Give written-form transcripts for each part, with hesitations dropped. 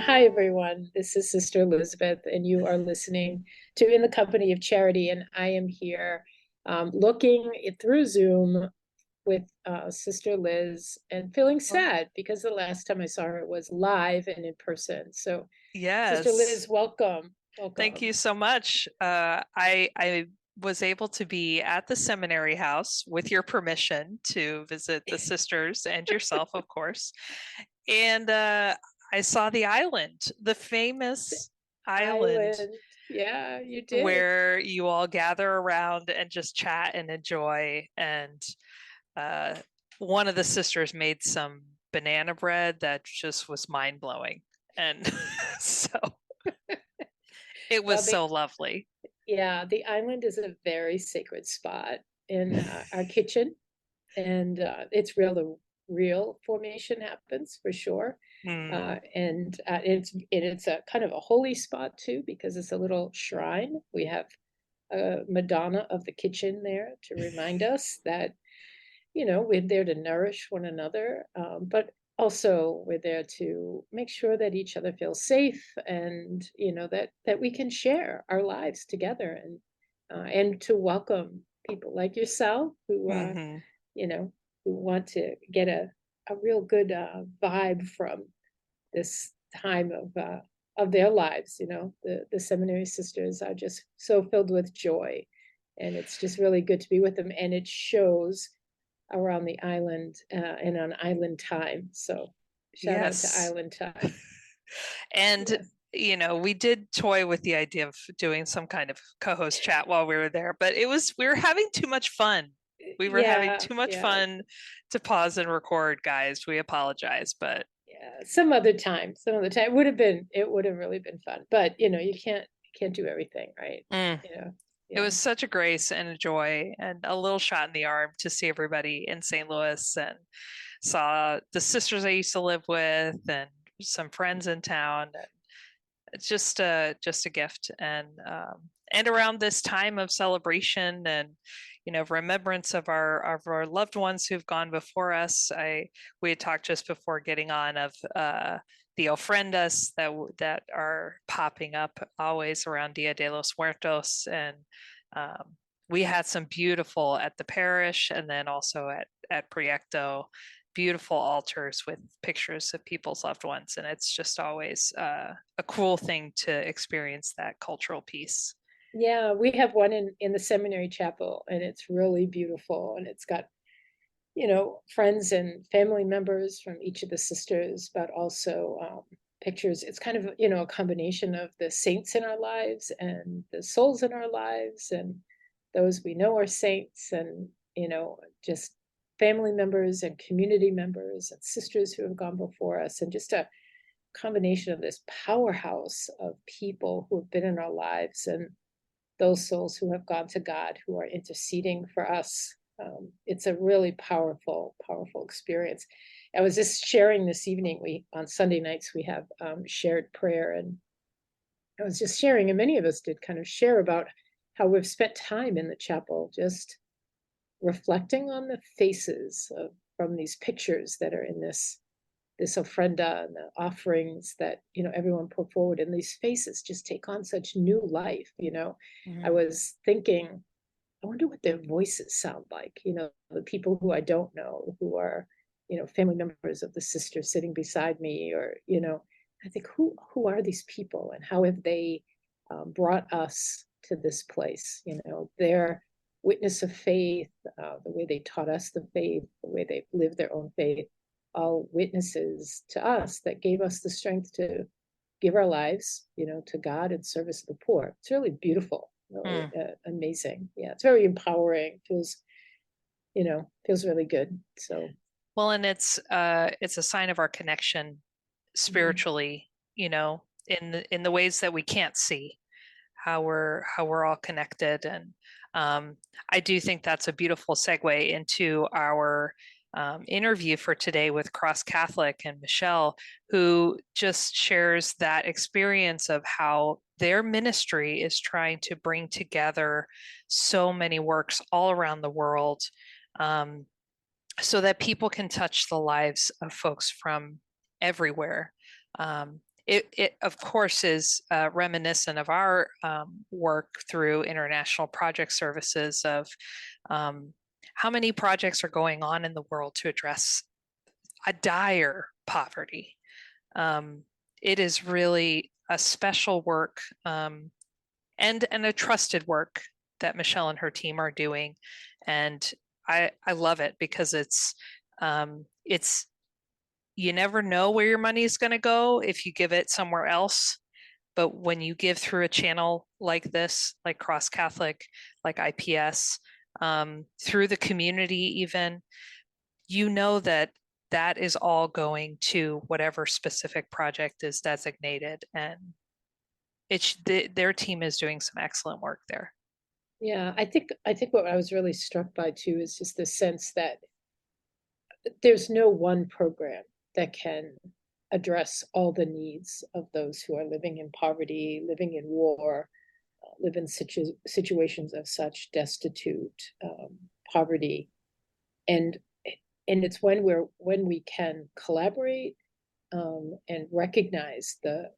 Hi, everyone. This is Sister Elizabeth, and you are listening to In the Company of Charity. And I am here looking through Zoom with Sister Liz and feeling Oh, sad because the last time I saw her was live and in person. So, Sister yes. Liz, welcome. Thank you Welcome. so much. I was able to be at the seminary house with your permission to visit the sisters and yourself, of course. And I saw the island, the famous island Island. Yeah, you did. where you all gather around and just chat and enjoy. And uh, one of the sisters made some banana bread that just was mind blowing. And so it was Well, so lovely. the island is a very sacred spot in our kitchen, and it's real. The real formation happens for sure, Mm. and it's a kind of a holy spot too because it's a little shrine. We have a Madonna of the kitchen there to remind us that we're there to nourish one another, but also we're there to make sure that each other feels safe and that we can share our lives together and to welcome people like yourself Hmm. you know who want to get a real good vibe from this time of their lives. The seminary sisters are just so filled with joy, and it's just really good to be with them, and it shows around the island and on island time. So shout out to Yes. island time. And, Yes. we did toy with the idea of doing some kind of co host chat while we were there, but we were having too much fun. We were having Yeah, too much yeah, fun to pause and record, guys. We apologize, but yeah. Some other time it would have really been fun. But you can't do everything, right? mm, You know, it yeah. was such a grace and a joy and a little shot in the arm to see everybody in St. Louis and saw the sisters I used to live with and some friends in town. It's just a gift, and around this time of celebration and remembrance of our loved ones who've gone before us. We had talked just before getting on of the ofrendas that are popping up always around Dia de los Muertos, and um, we had some beautiful at the parish and then also at Proyecto, beautiful altars with pictures of people's loved ones. And it's just always a cool thing to experience that cultural piece. Yeah, we have one in the seminary chapel, and it's really beautiful, and it's got friends and family members from each of the sisters, but also pictures. It's kind of, a combination of the saints in our lives and the souls in our lives and those we know are saints, and, just family members and community members and sisters who have gone before us, and just a combination of this powerhouse of people who have been in our lives and those souls who have gone to God, who are interceding for us. It's a really powerful, powerful experience. I was just sharing this evening. We on Sunday nights we have shared prayer, and I was just sharing, and many of us did kind of share about how we've spent time in the chapel, just reflecting on the faces from these pictures that are in this ofrenda and the offerings that everyone put forward, and these faces just take on such new life. I Mhm. was thinking, I wonder what their voices sound like, the people who I don't know, who are family members of the sister sitting beside me, or I think, who are these people, and how have they brought us to this place? Their witness of faith, the way they taught us the faith, the way they lived their own faith, all witnesses to us that gave us the strength to give our lives, to God in service of the poor. It's really beautiful, really Mm. amazing. Yeah, it's very empowering. Feels really good. So, Well, and it's a sign of our connection mm, spiritually, in the ways that we can't see, how we're all connected. And I do think that's a beautiful segue into our interview for today with Cross Catholic and Michelle, who just shares that experience of how their ministry is trying to bring together so many works all around the world, um, so that people can touch the lives of folks from everywhere. it of course is reminiscent of our work through International Project Services of how many projects are going on in the world to address a dire poverty. It is really a special work and a trusted work that Michelle and her team are doing. And I love it because it's you never know where your money is going to go if you give it somewhere else. But when you give through a channel like this, like Cross Catholic, like IPS, through the community, even, you know that that is all going to whatever specific project is designated. And their team is doing some excellent work there. Yeah, I think what I was really struck by too is just the sense that there's no one program that can address all the needs of those who are living in poverty, living in war, live in situations of such destitute poverty, and it's when we can collaborate and recognize the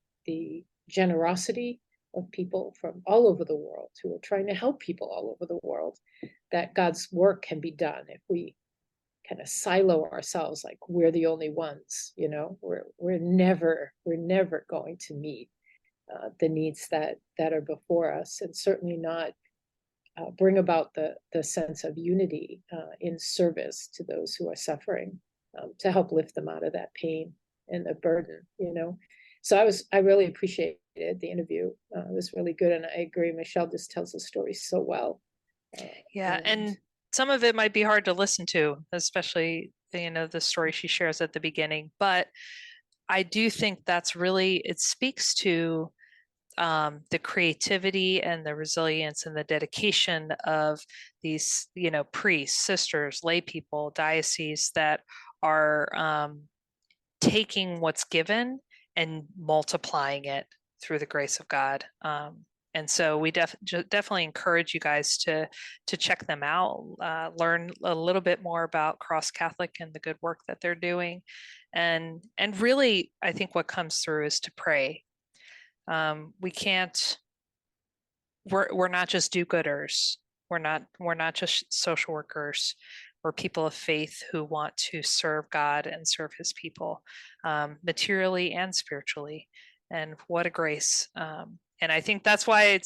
generosity of people from all over the world who are trying to help people all over the world, that God's work can be done. If we kind of silo ourselves, like we're the only ones, we're never going to meet the needs that are before us, and certainly not bring about the sense of unity in service to those who are suffering, to help lift them out of that pain and the burden. So I really appreciated the interview. It was really good, and I agree. Michelle just tells the story so well. Yeah, and some of it might be hard to listen to, especially the story she shares at the beginning. But I do think that's really, it speaks to the creativity and the resilience and the dedication of these, priests, sisters, lay people, dioceses that are taking what's given and multiplying it through the grace of God. And so we definitely encourage you guys to check them out, learn a little bit more about Cross Catholic and the good work that they're doing. And really, I think what comes through is to pray. We can't, we're not just do-gooders. We're not just social workers. We're people of faith who want to serve God and serve his people, materially and spiritually. And what a grace. And I think that's why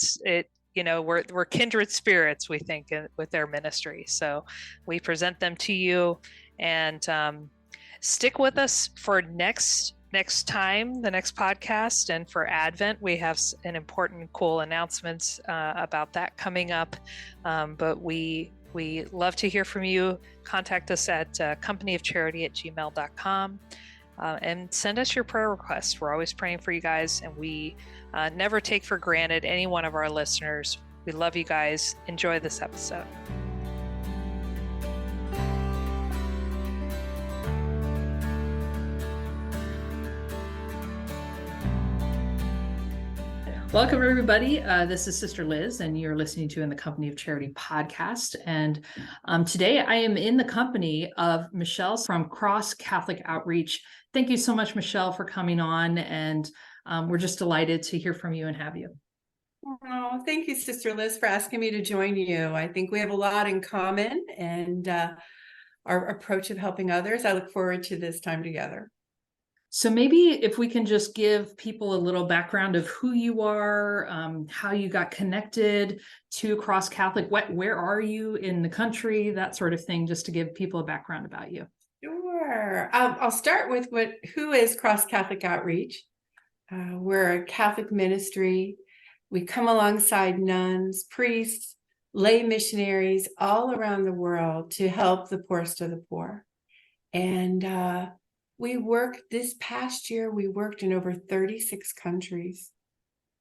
we're kindred spirits, we think, with their ministry. So we present them to you, and stick with us for next time, the next podcast, and for Advent. We have an important, cool announcements about that coming up. But we love to hear from you. Contact us at companyofcharity@gmail.com. And send us your prayer requests. We're always praying for you guys, and we never take for granted any one of our listeners. We love you guys. Enjoy this episode. Welcome, everybody. This is Sister Liz, and you're listening to In the Company of Charity podcast. And today I am in the company of Michelle from Cross Catholic Outreach. Thank you so much, Michelle, for coming on. And we're just delighted to hear from you and have you. Oh, thank you, Sister Liz, for asking me to join you. I think we have a lot in common, and our approach of helping others. I look forward to this time together. So maybe if we can just give people a little background of who you are, how you got connected to Cross Catholic, where are you in the country, that sort of thing, just to give people a background about you. Sure. I'll start with who is Cross Catholic Outreach. We're a Catholic ministry. We come alongside nuns, priests, lay missionaries all around the world to help the poorest of the poor. And this past year, we worked in over 36 countries.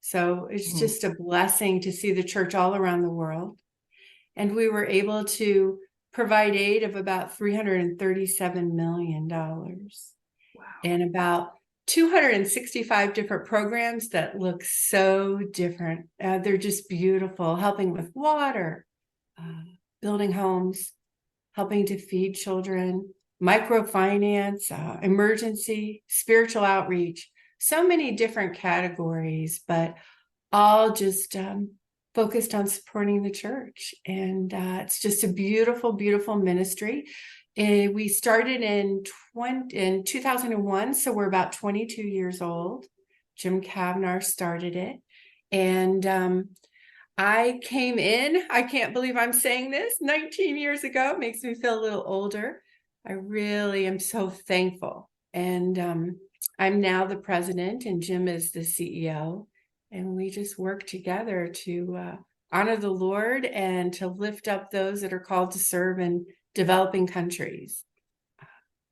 So it's just a blessing to see the church all around the world. And we were able to provide aid of about $337 million. Wow. And about 265 different programs that look so different. They're just beautiful, helping with water, building homes, helping to feed children, microfinance, emergency, spiritual outreach. so many different categories, but all just focused on supporting the church. And it's just a beautiful, beautiful ministry. We started in 2001, so we're about 22 years old. Jim Kavnar started it. And I came in, I can't believe I'm saying this, 19 years ago. It makes me feel a little older. I really am so thankful. And I'm now the president, and Jim is the CEO. And we just work together to honor the Lord and to lift up those that are called to serve in developing countries.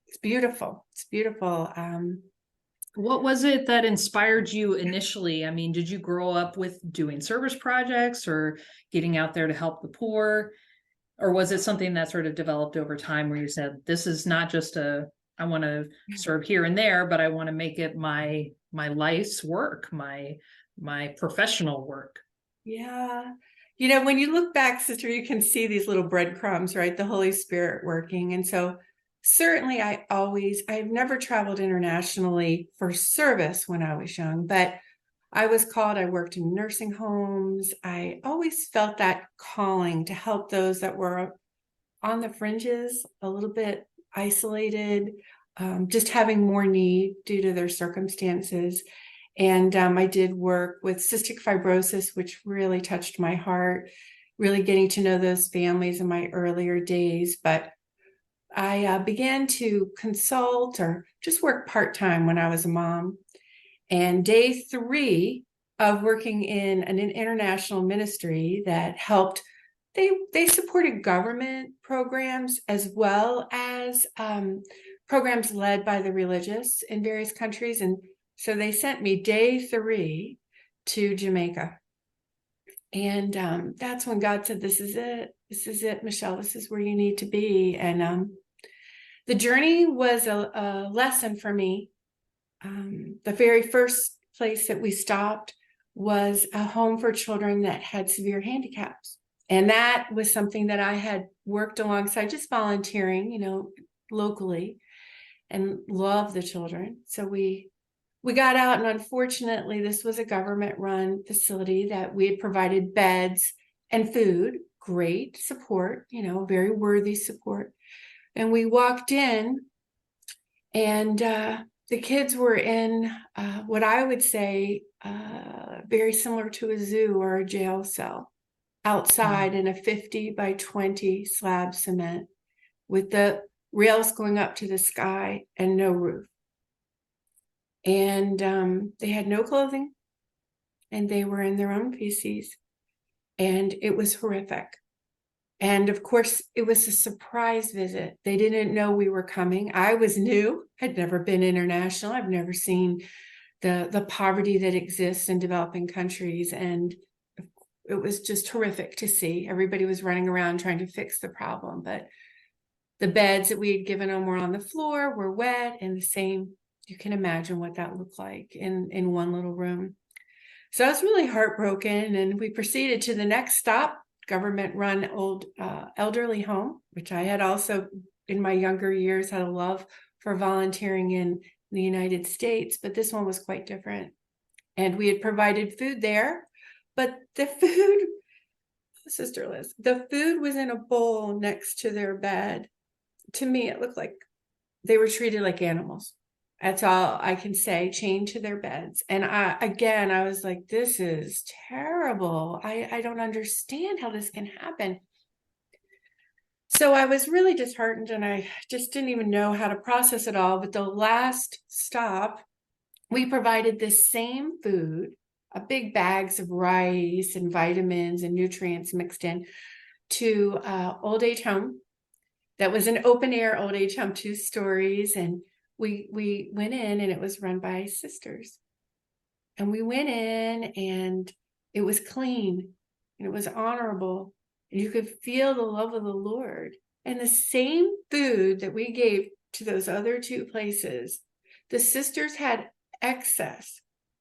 It's beautiful. It's beautiful. What was it that inspired you initially? I mean, did you grow up with doing service projects or getting out there to help the poor? Or was it something that sort of developed over time where you said, this is not just I want to serve here and there, but I want to make it my life's work, my professional work? Yeah. When you look back, sister, you can see these little breadcrumbs, right? The Holy Spirit working. And so certainly I've never traveled internationally for service when I was young, but I was called, I worked in nursing homes. I always felt that calling to help those that were on the fringes, a little bit isolated, just having more need due to their circumstances. And I did work with cystic fibrosis, which really touched my heart, really getting to know those families in my earlier days. But I began to consult or just work part-time when I was a mom. And day 3 of working in an international ministry that helped, they supported government programs as well as programs led by the religious in various countries. And so they sent me day 3 to Jamaica. And that's when God said, this is it, Michelle, this is where you need to be. And the journey was a lesson for me. The very first place that we stopped was a home for children that had severe handicaps. And that was something that I had worked alongside, just volunteering, locally, and loved the children. So we got out, and unfortunately, this was a government-run facility that we had provided beds and food, great support, very worthy support. And we walked in, and the kids were in what I would say very similar to a zoo or a jail cell, outside in a 50 by 20 slab cement with the rails going up to the sky and no roof. And they had no clothing, and they were in their own feces, and it was horrific. And of course, it was a surprise visit. They didn't know we were coming. I was new, had never been international. I've never seen the poverty that exists in developing countries. And it was just horrific to see. Everybody was running around trying to fix the problem. But the beds that we had given them were on the floor, were wet, and the same. You can imagine what that looked like in one little room. So I was really heartbroken. And we proceeded to the next stop, government-run old elderly home, which I had also in my younger years had a love for volunteering in the United States, but this one was quite different. And we had provided food there, but the food, Sister Liz, the food was in a bowl next to their bed. To me, it looked like they were treated like animals. That's all I can say, chained to their beds. And I was like, this is terrible. I don't understand how this can happen. So I was really disheartened, and I just didn't even know how to process it all. But the last stop, we provided this same food, big bags of rice and vitamins and nutrients mixed in, to old age home. That was an open air old age home, 2 stories. And we went in, and it was run by sisters. And we went in, and it was clean, and it was honorable, and you could feel the love of the Lord. And the same food that we gave to those other 2 places, the sisters had excess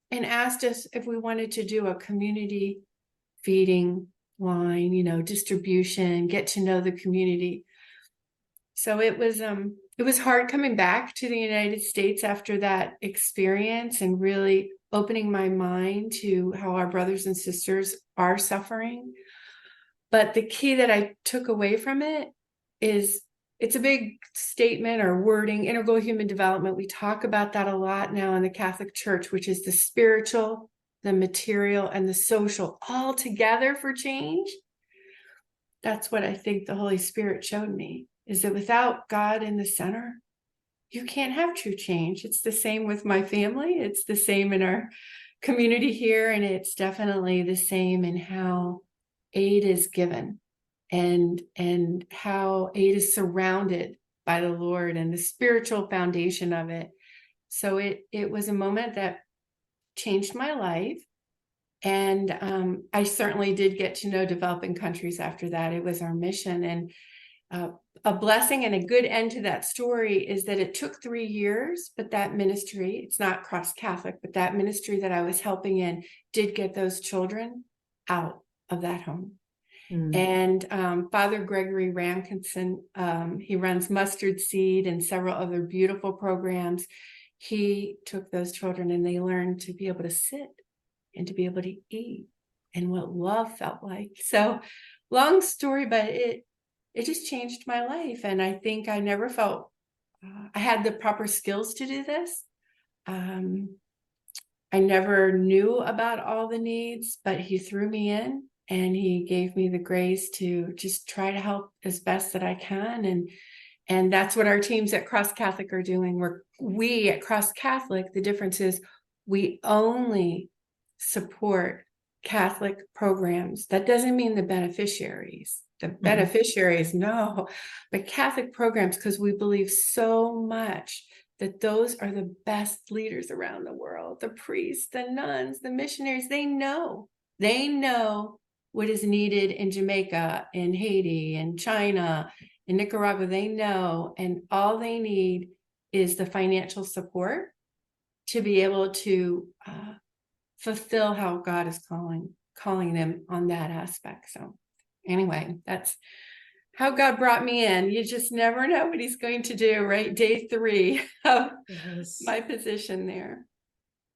and asked us if we wanted to do a community feeding line, distribution, get to know the community. So it was hard coming back to the United States after that experience and really opening my mind to how our brothers and sisters are suffering. But the key that I took away from it is, it's a big statement or wording, integral human development. We talk about that a lot now in the Catholic Church, which is the spiritual, the material, and the social all together for change. That's what I think the Holy Spirit showed me, is that without God in the center, you can't have true change. It's the same with my family. It's the same in our community here. And it's definitely the same in how aid is given and how aid is surrounded by the Lord and the spiritual foundation of it. So it was a moment that changed my life. And I certainly did get to know developing countries after that. It was our mission. And a blessing and a good end to that story is that it took 3 years, but that ministry, it's not Cross Catholic, but that ministry that I was helping in did get those children out of that home. And Father Gregory Ramkinson, he runs Mustard Seed and several other beautiful programs. He took those children and they learned to be able to sit and to be able to eat and what love felt like. So long story, but it just changed my life. And I think I never felt I had the proper skills to do this. I never knew about all the needs, but he threw me in and he gave me the grace to just try to help as best that I can. And that's what our teams at Cross Catholic are doing. We at Cross Catholic, the difference is we only support Catholic programs. That doesn't mean the beneficiaries. The beneficiaries, no, but Catholic programs, because we believe so much that those are the best leaders around the world. The priests, the nuns, the missionaries, they know what is needed in Jamaica, in Haiti, in China, in Nicaragua. They know, and all they need is the financial support to be able to fulfill how God is calling them on that aspect. So anyway, that's how God brought me in. You just never know what he's going to do, right? Day 3 of my position there.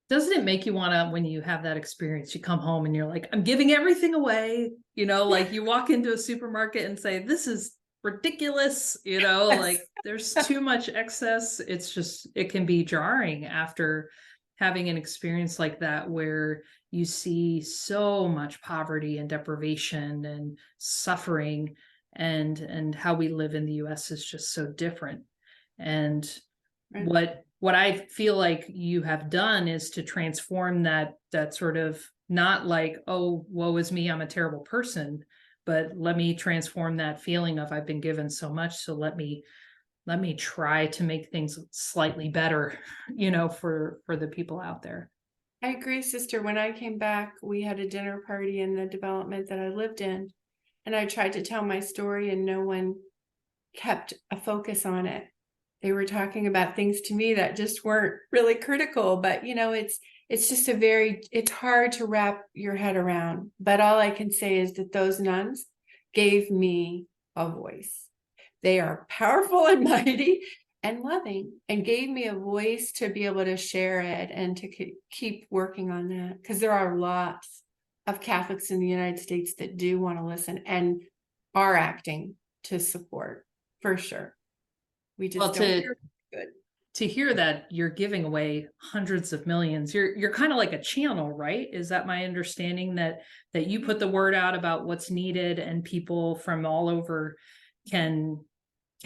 Doesn't it make you want to, when you have that experience, you come home and you're like, I'm giving everything away, like you walk into a supermarket and say, this is ridiculous, Yes. like there's too much excess. It's just, it can be jarring after having an experience like that, where you see so much poverty and deprivation and suffering, and how we live in the US is just so different. And Right. what I feel like you have done is to transform that sort of, not like, oh, woe is me, I'm a terrible person, but let me transform that feeling of I've been given so much, so let me try to make things slightly better, for the people out there. I agree, sister. When I came back, we had a dinner party in the development that I lived in, and I tried to tell my story and no one kept a focus on it. They were talking about things to me that just weren't really critical, but it's just it's hard to wrap your head around. But all I can say is that those nuns gave me a voice. They are powerful and mighty and loving, and gave me a voice to be able to share it and to keep working on that. Because there are lots of Catholics in the United States that do want to listen and are acting to support, for sure. We just don't hear good. To hear that you're giving away hundreds of millions, you're kind of like a channel, right? Is that my understanding, that you put the word out about what's needed and people from all over can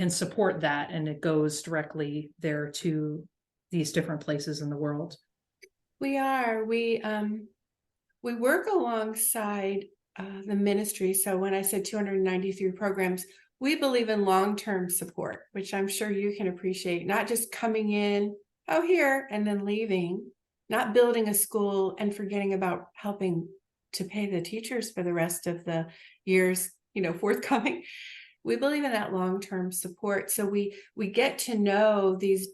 support that, and it goes directly there to these different places in the world? We are. We work alongside the ministry. So when I said 293 programs, we believe in long-term support, which I'm sure you can appreciate, not just coming in, oh, here, and then leaving, not building a school and forgetting about helping to pay the teachers for the rest of the years, forthcoming. We believe in that long-term support. So we get to know these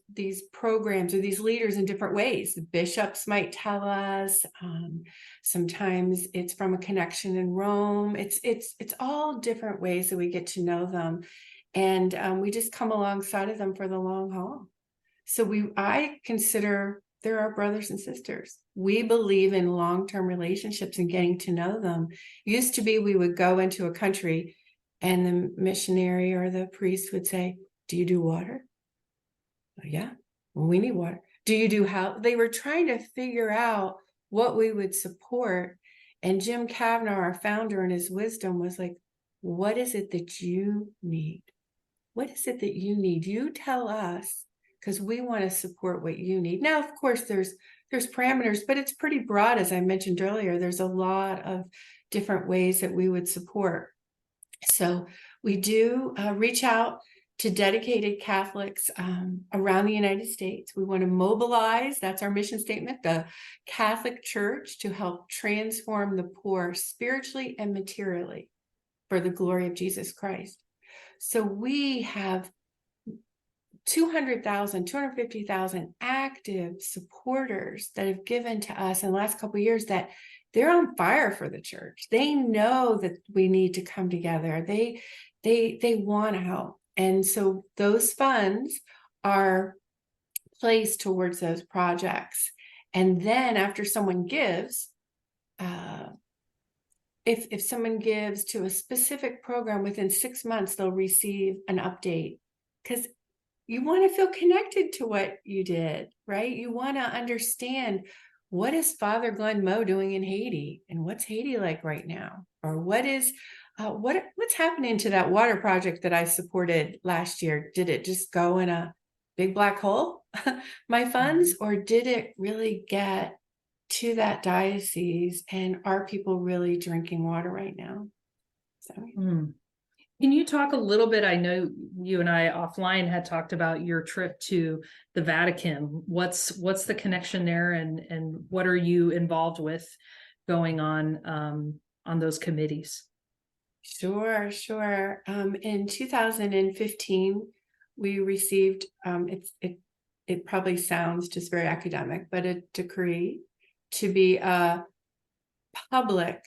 programs or these leaders in different ways. The bishops might tell us. Sometimes it's from a connection in Rome. It's all different ways that we get to know them. And we just come alongside of them for the long haul. So I consider they're our brothers and sisters. We believe in long-term relationships and getting to know them. Used to be we would go into a country and the missionary or the priest would say, "Do you do water?" "Yeah, well, we need water." "Do you do how?" They were trying to figure out what we would support. And Jim Kavanaugh, our founder, in his wisdom was like, "What is it that you need? What is it that you need? You tell us, because we want to support what you need." Now, of course, there's parameters, but it's pretty broad. As I mentioned earlier, there's a lot of different ways that we would support. So we do reach out to dedicated Catholics around the United States. We want to mobilize, that's our mission statement, the Catholic Church to help transform the poor spiritually and materially for the glory of Jesus Christ. So we have 250,000 active supporters that have given to us in the last couple of years that they're on fire for the church. They know that we need to come together. They want to help. And so those funds are placed towards those projects. And then after someone gives, if someone gives to a specific program, within 6 months, they'll receive an update, because you want to feel connected to what you did, right? You want to understand, what is Father Glenn Moe doing in Haiti, and what's Haiti like right now? Or what's happening to that water project that I supported last year? Did it just go in a big black hole, my funds, or did it really get to that diocese, and are people really drinking water right now? So. Can you talk a little bit? I know you and I offline had talked about your trip to the Vatican. What's the connection there, and what are you involved with going on those committees? Sure. In 2015, we received, it probably sounds just very academic, but a decree to be a public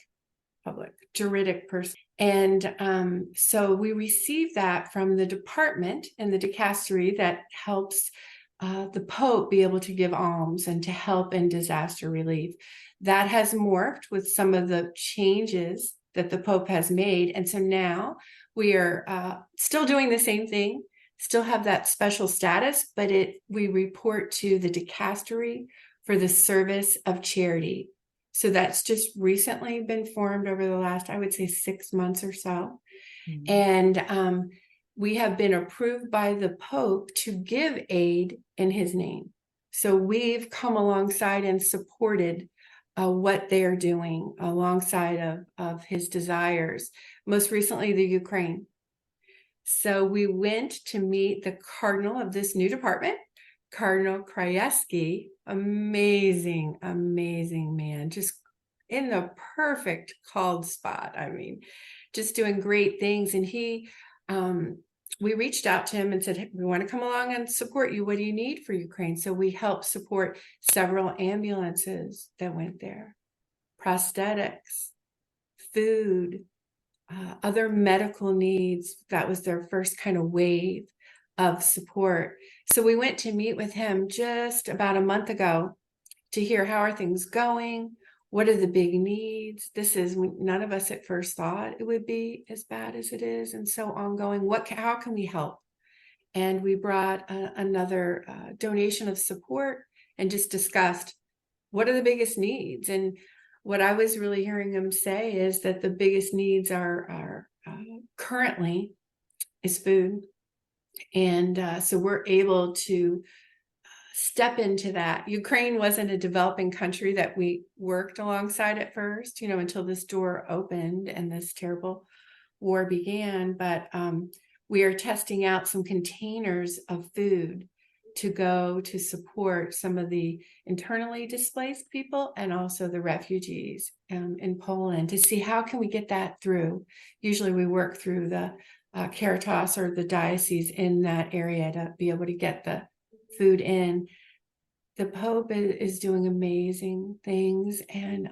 juridic person. And so we received that from the department and the dicastery that helps the Pope be able to give alms and to help in disaster relief. That has morphed with some of the changes that the Pope has made. And so now we are still doing the same thing, still have that special status, but we report to the dicastery for the service of charity. So that's just recently been formed over the last, I would say, 6 months or so. Mm-hmm. And we have been approved by the Pope to give aid in his name. So we've come alongside and supported what they're doing alongside of his desires. Most recently, the Ukraine. So we went to meet the cardinal of this new department, Cardinal Krajewski. Amazing man, just in the perfect called spot. I mean, just doing great things. And we reached out to him and said, "Hey, we want to come along and support you. What do you need for Ukraine?" So we helped support several ambulances that went there, prosthetics, food, other medical needs. That was their first kind of wave of support. So we went to meet with him just about a month ago to hear, how are things going? What are the big needs? This is, none of us at first thought it would be as bad as it is, and so ongoing. How can we help? And we brought another donation of support and just discussed, what are the biggest needs? And what I was really hearing him say is that the biggest needs are currently is food. And so we're able to step into that. Ukraine wasn't a developing country that we worked alongside at first, until this door opened and this terrible war began. But we are testing out some containers of food to go to support some of the internally displaced people and also the refugees in Poland, to see how can we get that through. Usually we work through the Caritas or the diocese in that area to be able to get the food in. The Pope is doing amazing things, and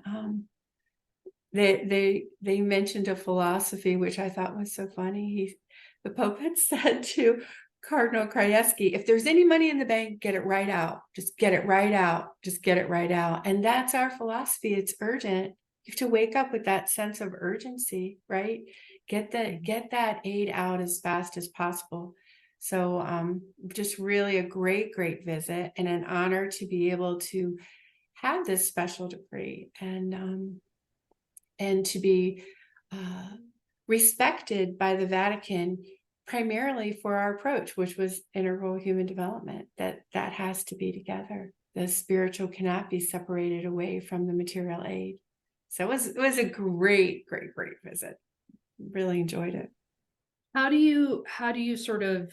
they mentioned a philosophy which I thought was so funny. the Pope had said to Cardinal Krajewski, if there's any money in the bank, get it right out. Just get it right out. Just get it right out. And that's our philosophy. It's urgent. You have to wake up with that sense of urgency, right? Get that aid out as fast as possible. So just really a great visit, and an honor to be able to have this special decree and to be respected by the Vatican, primarily for our approach, which was integral human development, that has to be together. The spiritual cannot be separated away from the material aid. So it was a great visit. Really enjoyed it. How do you sort of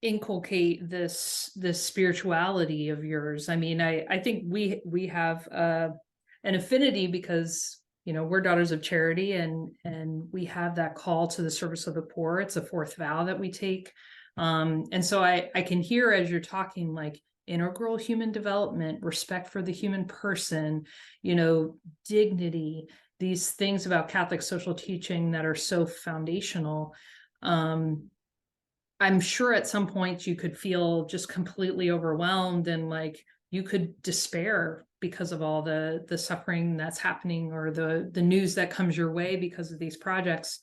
inculcate this spirituality of yours? I mean, I think we have an affinity because, you know, we're daughters of charity, and we have that call to the service of the poor. It's a fourth vow that we take. And so I can hear as you're talking, like, integral human development, respect for the human person, you know, dignity, these things about Catholic social teaching that are so foundational. I'm sure at some point you could feel just completely overwhelmed, and like you could despair because of all the suffering that's happening, or the news that comes your way because of these projects.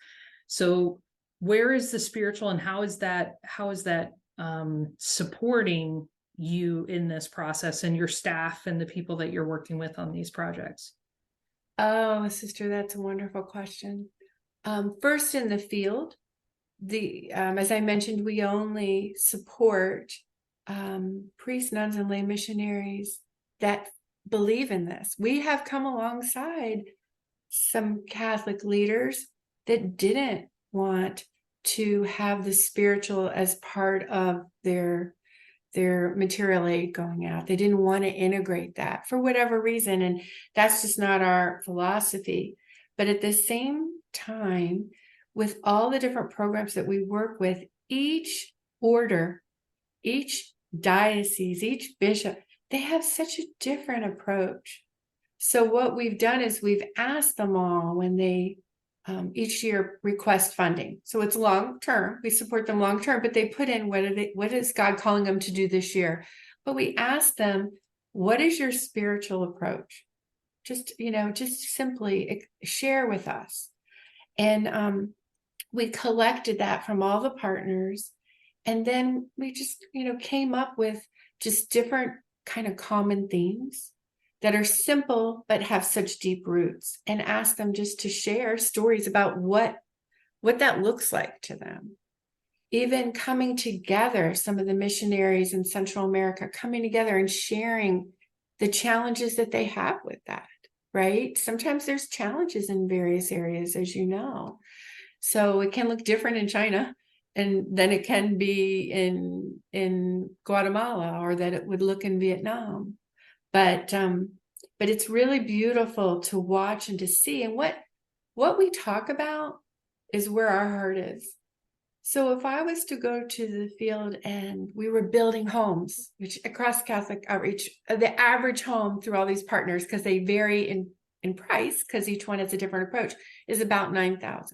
So where is the spiritual, and how is that supporting you in this process, and your staff and the people that you're working with on these projects? Oh, sister, that's a wonderful question. First, in the field, as I mentioned, we only support priests, nuns, and lay missionaries that believe in this. We have come alongside some Catholic leaders that didn't want to have the spiritual as part of their material aid going out. They didn't want to integrate that for whatever reason, and that's just not our philosophy. But at the same time, with all the different programs that we work with, each order, each diocese, each bishop, they have such a different approach. So what we've done is we've asked them all when they each year request funding. So it's long term. We support them long term, but they put in what is God calling them to do this year? But we ask them, what is your spiritual approach? Just simply share with us. And we collected that from all the partners. And then we just, came up with just different kind of common themes that are simple, but have such deep roots, and ask them just to share stories about what that looks like to them. Even coming together, some of the missionaries in Central America coming together and sharing the challenges that they have with that, right? Sometimes there's challenges in various areas, as you know. So it can look different in China, and then it can be in Guatemala, or that it would look in Vietnam. But it's really beautiful to watch and to see. And what we talk about is where our heart is. So if I was to go to the field and we were building homes, which across Catholic Outreach, the average home through all these partners, because they vary in price, because each one has a different approach, is about $9,000.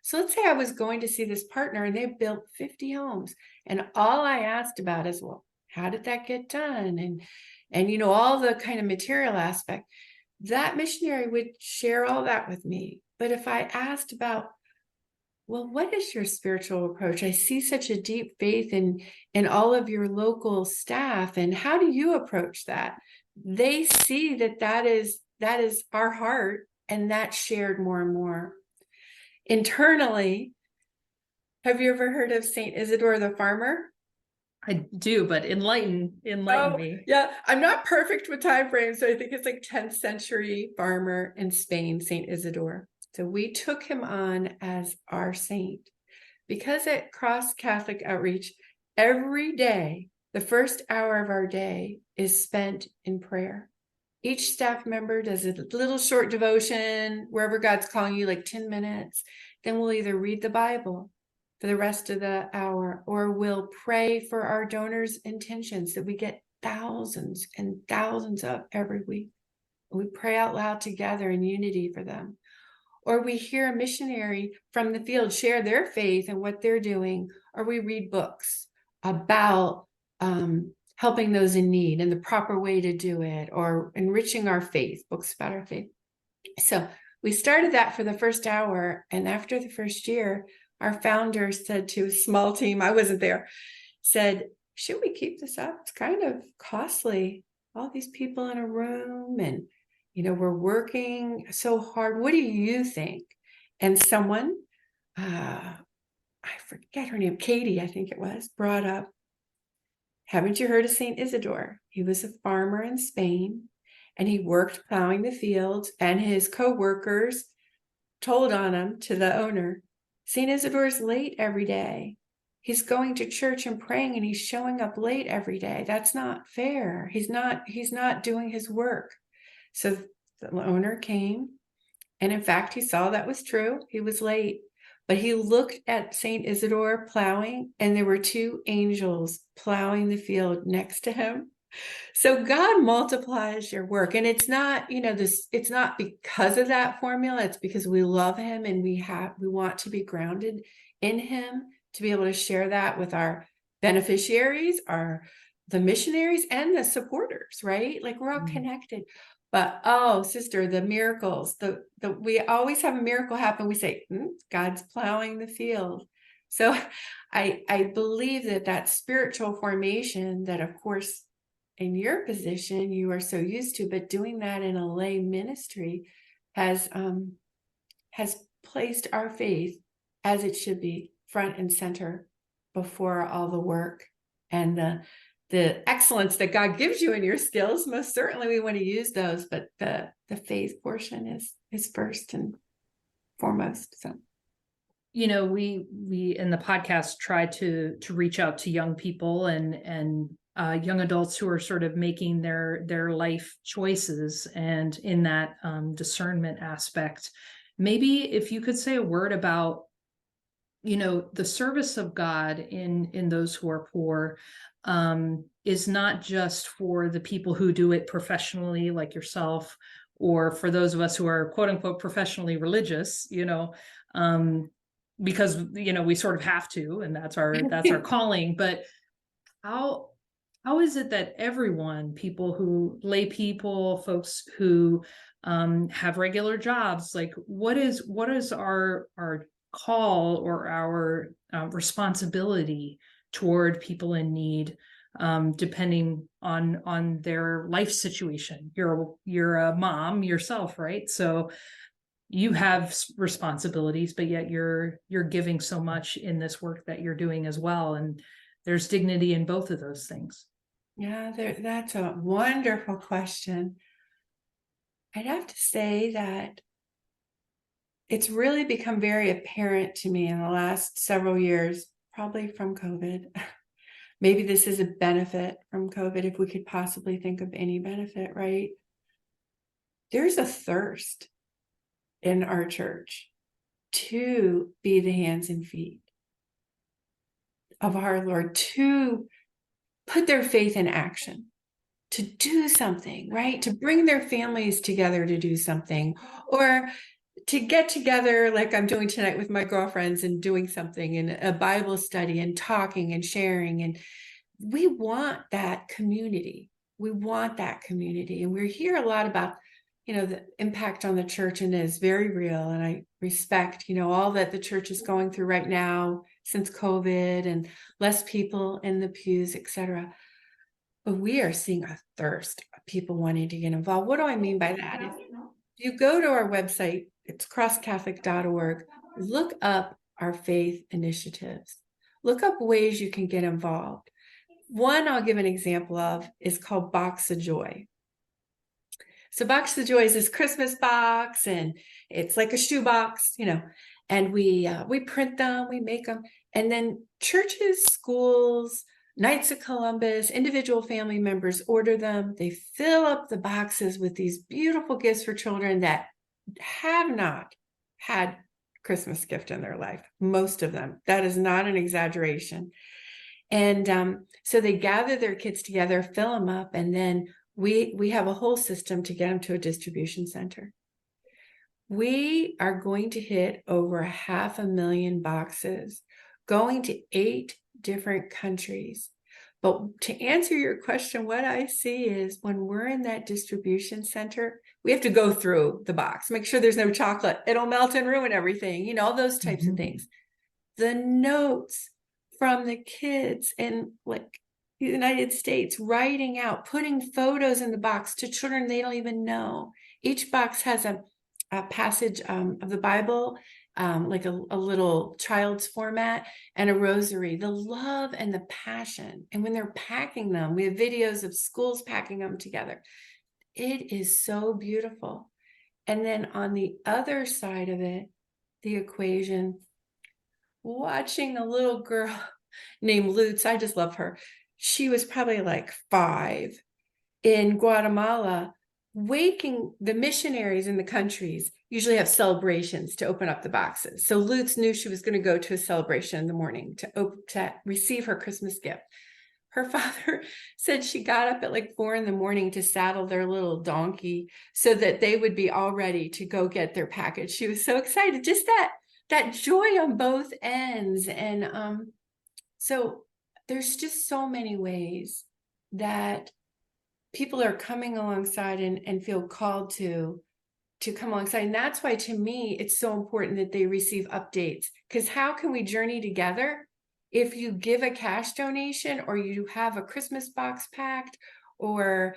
So let's say I was going to see this partner and they built 50 homes, and all I asked about is, well, how did that get done? And all the kind of material aspect, that missionary would share all that with me. But if I asked about, well, what is your spiritual approach? I see such a deep faith in all of your local staff, and how do you approach that? They see that is our heart, and that's shared more and more. Internally, have you ever heard of Saint Isidore the Farmer? I do, but enlighten me. Yeah, I'm not perfect with time frames, so I think it's like 10th century farmer in Spain, Saint Isidore. So we took him on as our saint because at Cross Catholic Outreach, every day, the first hour of our day is spent in prayer. Each staff member does a little short devotion, wherever God's calling you, like 10 minutes. Then we'll either read the Bible for the rest of the hour, or we'll pray for our donors' intentions that we get thousands and thousands of every week. We pray out loud together in unity for them. or we hear a missionary from the field share their faith and what they're doing, or we read books about helping those in need and the proper way to do it, or enriching our faith, books about our faith. So we started that for the first hour. And after the first year, our founder said to a small team, I wasn't there, said, should we keep this up? It's kind of costly. All these people in a room, and, we're working so hard. What do you think? And someone, I forget her name, Katie, I think it was, brought up, haven't you heard of St. Isidore? He was a farmer in Spain, and he worked plowing the fields, and his co-workers told on him to the owner, St. Isidore's late every day. He's going to church and praying, and he's showing up late every day. That's not fair. He's not doing his work. So the owner came, and in fact, he saw that was true. He was late. But he looked at St. Isidore plowing, and there were two angels plowing the field next to him. So God multiplies your work. And it's not, it's not because of that formula. It's because we love him, and we want to be grounded in him, to be able to share that with our beneficiaries, the missionaries, and the supporters, right? Like, we're all connected. But, oh, sister, the miracles, we always have a miracle happen. We say, God's plowing the field. So I believe that spiritual formation that, of course, in your position, you are so used to, but doing that in a lay ministry has placed our faith, as it should be, front and center before all the work and the excellence that God gives you in your skills. Most certainly we want to use those, but the faith portion is first and foremost. So, we in the podcast try to reach out to young people and young adults who are sort of making their life choices, and in that discernment aspect, maybe if you could say a word about the service of God in those who are poor, is not just for the people who do it professionally, like yourself, or for those of us who are quote unquote professionally religious, because we sort of have to, and that's our calling. But how is it that everyone, lay people, folks who have regular jobs, like what is our call or our responsibility toward people in need, depending on their life situation? You're a mom yourself, right? So you have responsibilities, but yet you're giving so much in this work that you're doing as well, and there's dignity in both of those things. Yeah, that's a wonderful question. I'd have to say that it's really become very apparent to me in the last several years, probably from COVID. Maybe this is a benefit from COVID, if we could possibly think of any benefit, right? There's a thirst in our church to be the hands and feet of our Lord, to put their faith in action, to do something, right? To bring their families together to do something, or to get together like I'm doing tonight with my girlfriends and doing something in a Bible study and talking and sharing. And we want that community. We want that community. And we hear a lot about, the impact on the church, and it is very real. And I respect, all that the church is going through right now since COVID, and less people in the pews, etc. But we are seeing a thirst of people wanting to get involved. What do I mean by that? If you go to our website, it's crosscatholic.org, look up our faith initiatives. Look up ways you can get involved. One I'll give an example of is called Box of Joy. So Box of Joy is this Christmas box, and it's like a shoebox, and we print them, we make them, and then churches, schools, Knights of Columbus, individual family members order them. They fill up the boxes with these beautiful gifts for children that have not had Christmas gift in their life. Most of them. That is not an exaggeration. And so they gather their kids together, fill them up, and then we have a whole system to get them to a distribution center. We are going to hit over 500,000 boxes, going to 8 different countries. But to answer your question, what I see is when we're in that distribution center, we have to go through the box, make sure there's no chocolate. It'll melt and ruin everything, all those types of things. The notes from the kids in like the United States, writing out, putting photos in the box to children they don't even know. Each box has a passage of the Bible, like a little child's format, and a rosary. The love and the passion. And when they're packing them, we have videos of schools packing them together. It is so beautiful. And then on the other side of it, the equation, watching a little girl named Lutz, I just love her. She was probably like 5 in Guatemala, waking the missionaries in the countries usually have celebrations to open up the boxes. So Lutz knew she was going to go to a celebration in the morning to receive her Christmas gift. Her father said she got up at like 4 a.m. to saddle their little donkey so that they would be all ready to go get their package. She was so excited, just that joy on both ends. And so there's just so many ways that people are coming alongside and feel called to come alongside. And that's why, to me, it's so important that they receive updates, because how can we journey together if you give a cash donation or you have a Christmas box packed or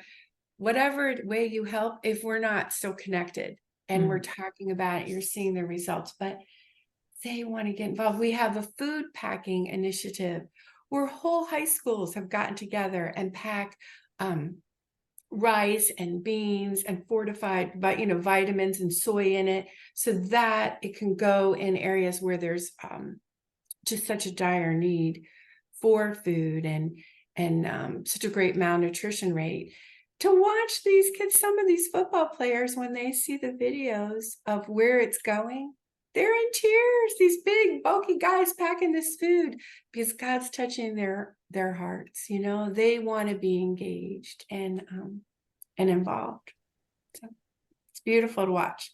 whatever way you help, if we're not still connected and we're talking about it, you're seeing the results. But they want to get involved. We have a food packing initiative where whole high schools have gotten together and pack rice and beans and fortified vitamins and soy in it, so that it can go in areas where there's just such a dire need for food and such a great malnutrition rate. To watch these kids, some of these football players, when they see the videos of where it's going, they're in tears. These big bulky guys packing this food because God's touching their hearts. They want to be engaged and involved. So it's beautiful to watch.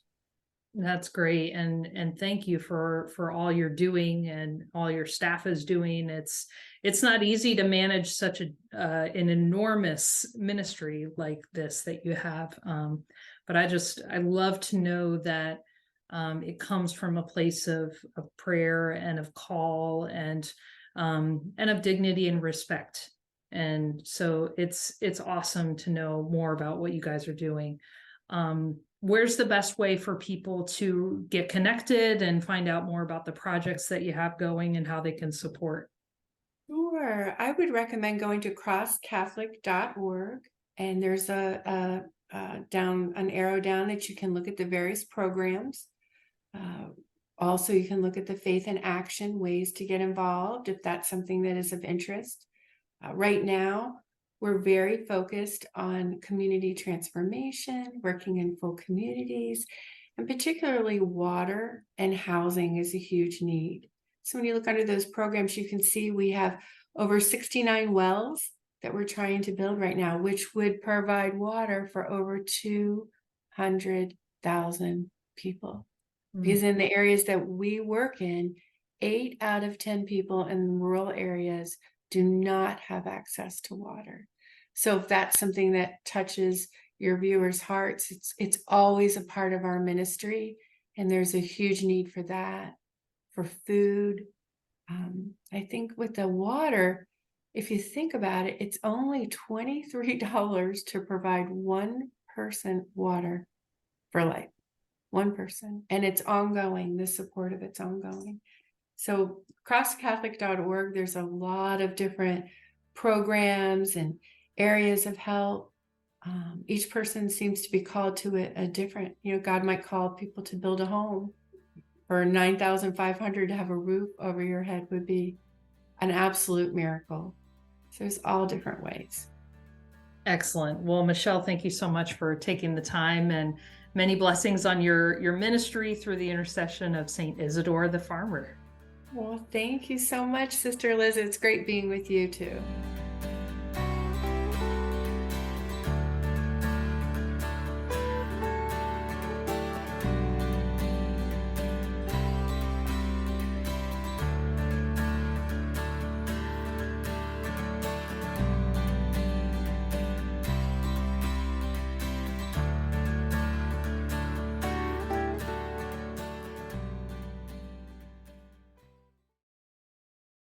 That's great. And thank you for all you're doing and all your staff is doing. It's not easy to manage such an enormous ministry like this that you have. But I love to know that it comes from a place of prayer and of call and of dignity and respect. And so it's awesome to know more about what you guys are doing. Where's the best way for people to get connected and find out more about the projects that you have going and how they can support? Sure. I would recommend going to crosscatholic.org, and there's an arrow down that you can look at the various programs. Also, you can look at the Faith in Action, ways to get involved if that's something that is of interest. Right now, we're very focused on community transformation, working in full communities, and particularly water and housing is a huge need. So when you look under those programs, you can see we have over 69 wells that we're trying to build right now, which would provide water for over 200,000 people. Because in the areas that we work in, 8 out of 10 people in rural areas do not have access to water. So if that's something that touches your viewers' hearts, it's always a part of our ministry. And there's a huge need for that, for food. I think with the water, if you think about it, it's only $23 to provide one person water for life. One person. And it's ongoing. The support of it's ongoing. So crosscatholic.org, there's a lot of different programs and areas of help. Each person seems to be called to a different, God might call people to build a home, or 9,500 to have a roof over your head would be an absolute miracle. So there's all different ways. Excellent. Well, Michelle, thank you so much for taking the time, and many blessings on your ministry through the intercession of St. Isidore the Farmer. Well, thank you so much, Sister Liz. It's great being with you too.